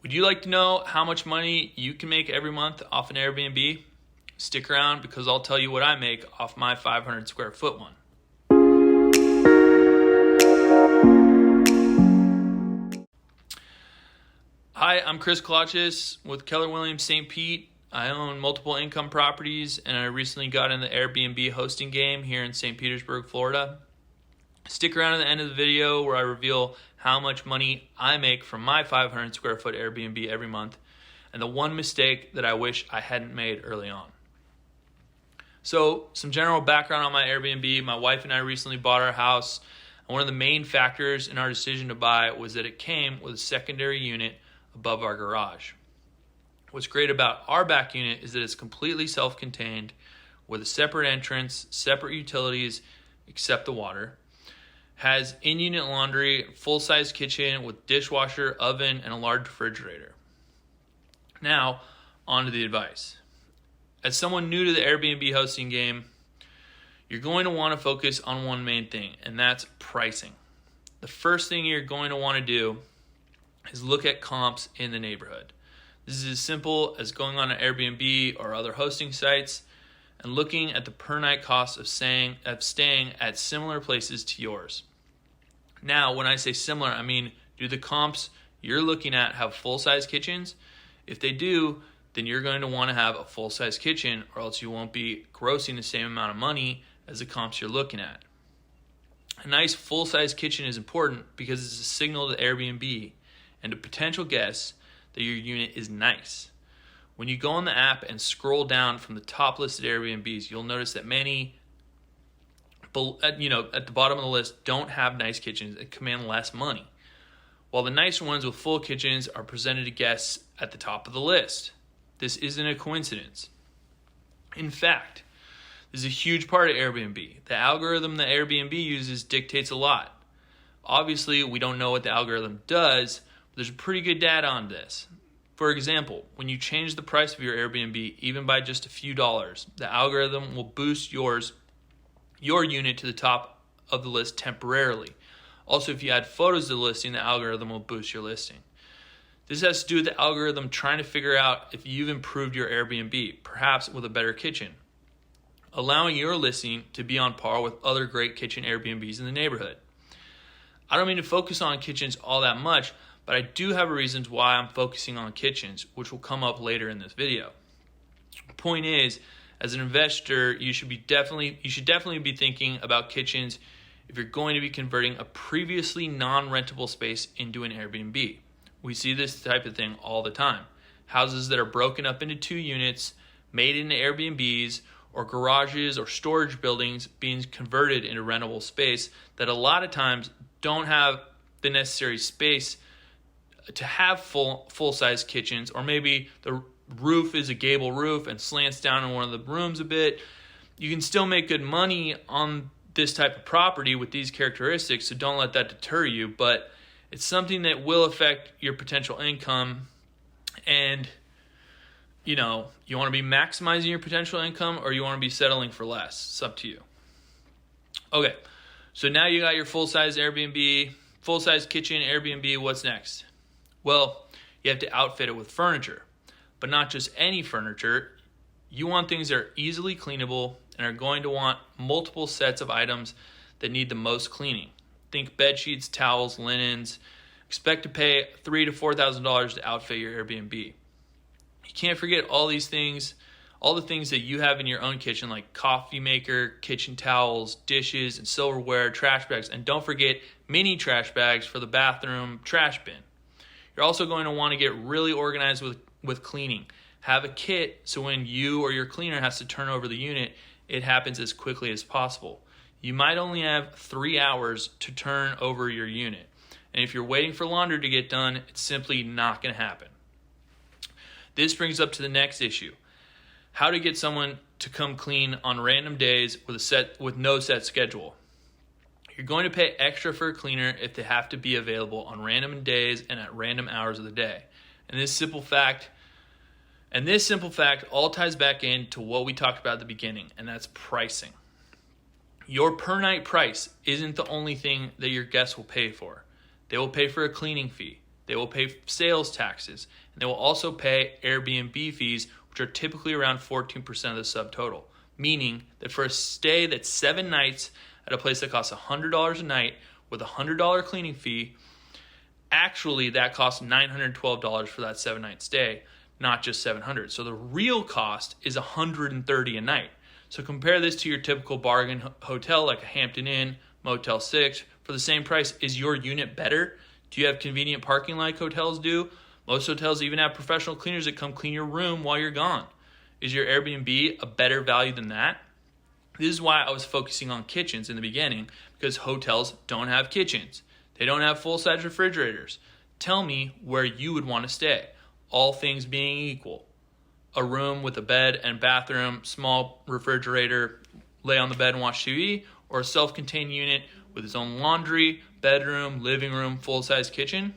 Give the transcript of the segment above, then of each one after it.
Would you like to know how much money you can make every month off an Airbnb? Stick around because I'll tell you what I make off my 500 square foot one. Hi, I'm Chris Kolachis with Keller Williams St. Pete. I own multiple income properties and I recently got in the Airbnb hosting game here in St. Petersburg, Florida. Stick around at the end of the video where I reveal how much money I make from my 500 square foot Airbnb every month and the one mistake that I wish I hadn't made early on. So, some general background on my Airbnb. My wife and I recently bought our house, and one of the main factors in our decision to buy was that it came with a secondary unit above our garage. What's great about our back unit is that it's completely self-contained with a separate entrance, separate utilities except the water, has in-unit laundry, full-size kitchen with dishwasher, oven, and a large refrigerator. Now, on to the advice. As someone new to the Airbnb hosting game, you're going to want to focus on one main thing, and that's pricing. The first thing you're going to want to do is look at comps in the neighborhood. This is as simple as going on an Airbnb or other hosting sites and looking at the per night cost of staying at similar places to yours. Now, when I say similar, I mean, do the comps you're looking at have full-size kitchens? If they do, then you're going to want to have a full-size kitchen or else you won't be grossing the same amount of money as the comps you're looking at. A nice full-size kitchen is important because it's a signal to Airbnb and to potential guests that your unit is nice. When you go on the app and scroll down from the top listed Airbnbs, you'll notice that many, at the bottom of the list, don't have nice kitchens and command less money, while the nicer ones with full kitchens are presented to guests at the top of the list. This isn't a coincidence. In fact, this is a huge part of Airbnb. The algorithm that Airbnb uses dictates a lot. Obviously, we don't know what the algorithm does, but there's pretty good data on this. For example, when you change the price of your Airbnb, even by just a few dollars, the algorithm will boost your unit to the top of the list temporarily. Also, if you add photos to the listing, the algorithm will boost your listing. This has to do with the algorithm trying to figure out if you've improved your Airbnb, perhaps with a better kitchen, allowing your listing to be on par with other great kitchen Airbnbs in the neighborhood. I don't mean to focus on kitchens all that much, but I do have reasons why I'm focusing on kitchens, which will come up later in this video. The point is, as an investor, you should definitely be thinking about kitchens if you're going to be converting a previously non-rentable space into an Airbnb. We see this type of thing all the time. Houses that are broken up into two units, made into Airbnbs, or garages or storage buildings being converted into rentable space that a lot of times don't have the necessary space to have full-size kitchens, or maybe the roof is a gable roof and slants down in one of the rooms a bit. You can still make good money on this type of property with these characteristics, so don't let that deter you, but it's something that will affect your potential income, and you want to be maximizing your potential income or you want to be settling for less. It's up to you. Okay, so now you got your full-size Airbnb, full-size kitchen, Airbnb. What's next? Well, you have to outfit it with furniture, but not just any furniture. You want things that are easily cleanable and are going to want multiple sets of items that need the most cleaning. Think bed sheets, towels, linens. Expect to pay $3,000 to $4,000 to outfit your Airbnb. You can't forget all the things that you have in your own kitchen, like coffee maker, kitchen towels, dishes, and silverware, trash bags, and don't forget mini trash bags for the bathroom trash bin. You're also going to want to get really organized with cleaning. Have a kit so when you or your cleaner has to turn over the unit, it happens as quickly as possible. You might only have 3 hours to turn over your unit. And if you're waiting for laundry to get done, it's simply not going to happen. This brings up to the next issue. How to get someone to come clean on random days with no set schedule. You're going to pay extra for a cleaner if they have to be available on random days and at random hours of the day. And this simple fact all ties back into what we talked about at the beginning, and that's pricing. Your per night price isn't the only thing that your guests will pay for. They will pay for a cleaning fee. They will pay sales taxes, and they will also pay Airbnb fees, which are typically around 14% of the subtotal. Meaning that for a stay that's 7 nights at a place that costs $100 a night with a $100 cleaning fee, actually that costs $912 for that 7-night stay, not just $700. So the real cost is $130 a night. So compare this to your typical bargain hotel like a Hampton Inn, Motel 6. For the same price, is your unit better? Do you have convenient parking like hotels do? Most hotels even have professional cleaners that come clean your room while you're gone. Is your Airbnb a better value than that? This is why I was focusing on kitchens in the beginning, because hotels don't have kitchens. They don't have full-size refrigerators. Tell me where you would want to stay, all things being equal. A room with a bed and bathroom, small refrigerator, lay on the bed and watch TV, or a self-contained unit with its own laundry, bedroom, living room, full-size kitchen?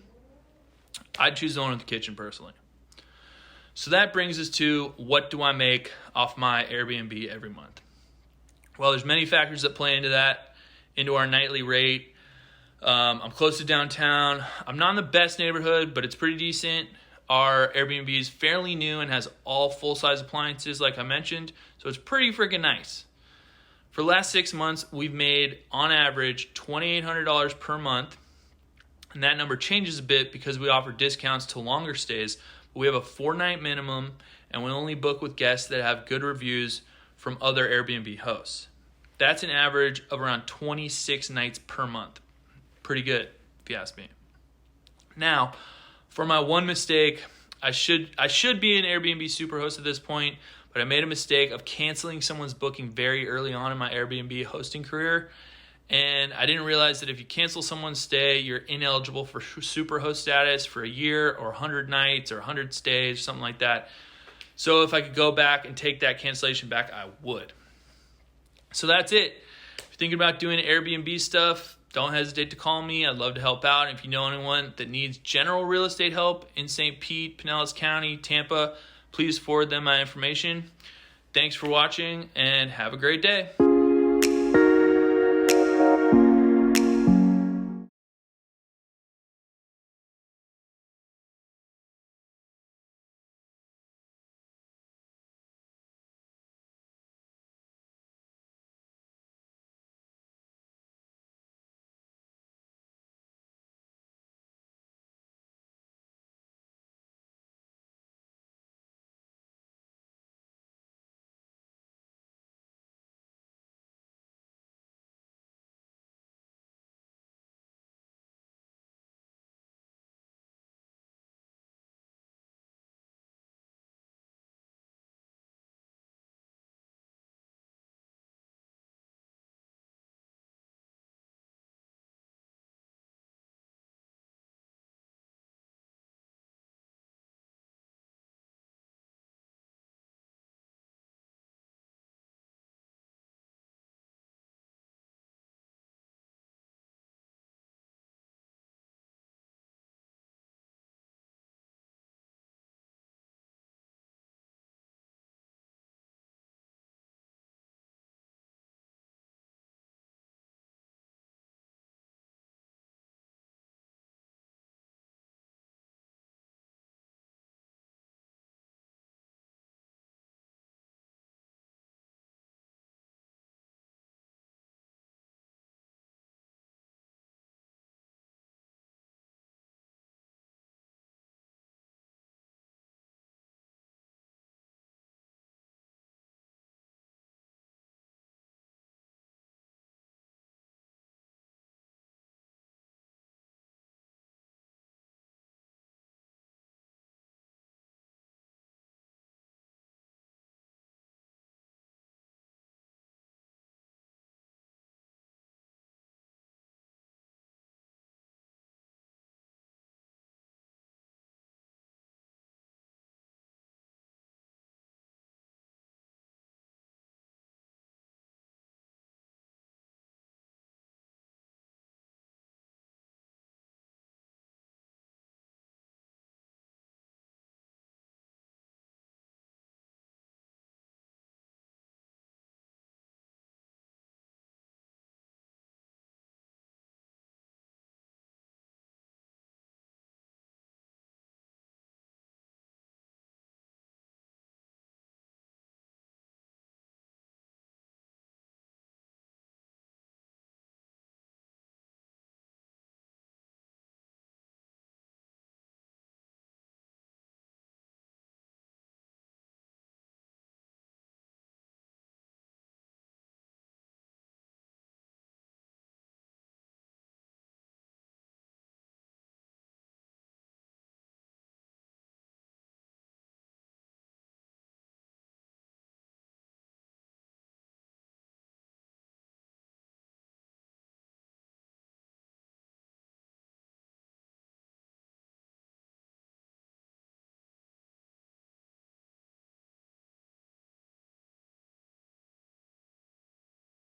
I'd choose the one with the kitchen personally. So that brings us to, what do I make off my Airbnb every month? Well, there's many factors that play into that, into our nightly rate. I'm close to downtown. I'm not in the best neighborhood, but it's pretty decent. Our Airbnb is fairly new and has all full-size appliances like I mentioned, so it's pretty freaking nice. For the last 6 months, we've made, on average, $2,800 per month, and that number changes a bit because we offer discounts to longer stays, but we have a 4-night minimum, and we only book with guests that have good reviews from other Airbnb hosts. That's an average of around 26 nights per month. Pretty good, if you ask me. Now, for my one mistake, I should be an Airbnb superhost at this point, but I made a mistake of canceling someone's booking very early on in my Airbnb hosting career, and I didn't realize that if you cancel someone's stay, you're ineligible for superhost status for a year or 100 nights or 100 stays, something like that. So if I could go back and take that cancellation back, I would. So that's it. If you're thinking about doing Airbnb stuff, don't hesitate to call me. I'd love to help out. If you know anyone that needs general real estate help in St. Pete, Pinellas County, Tampa, please forward them my information. Thanks for watching and have a great day.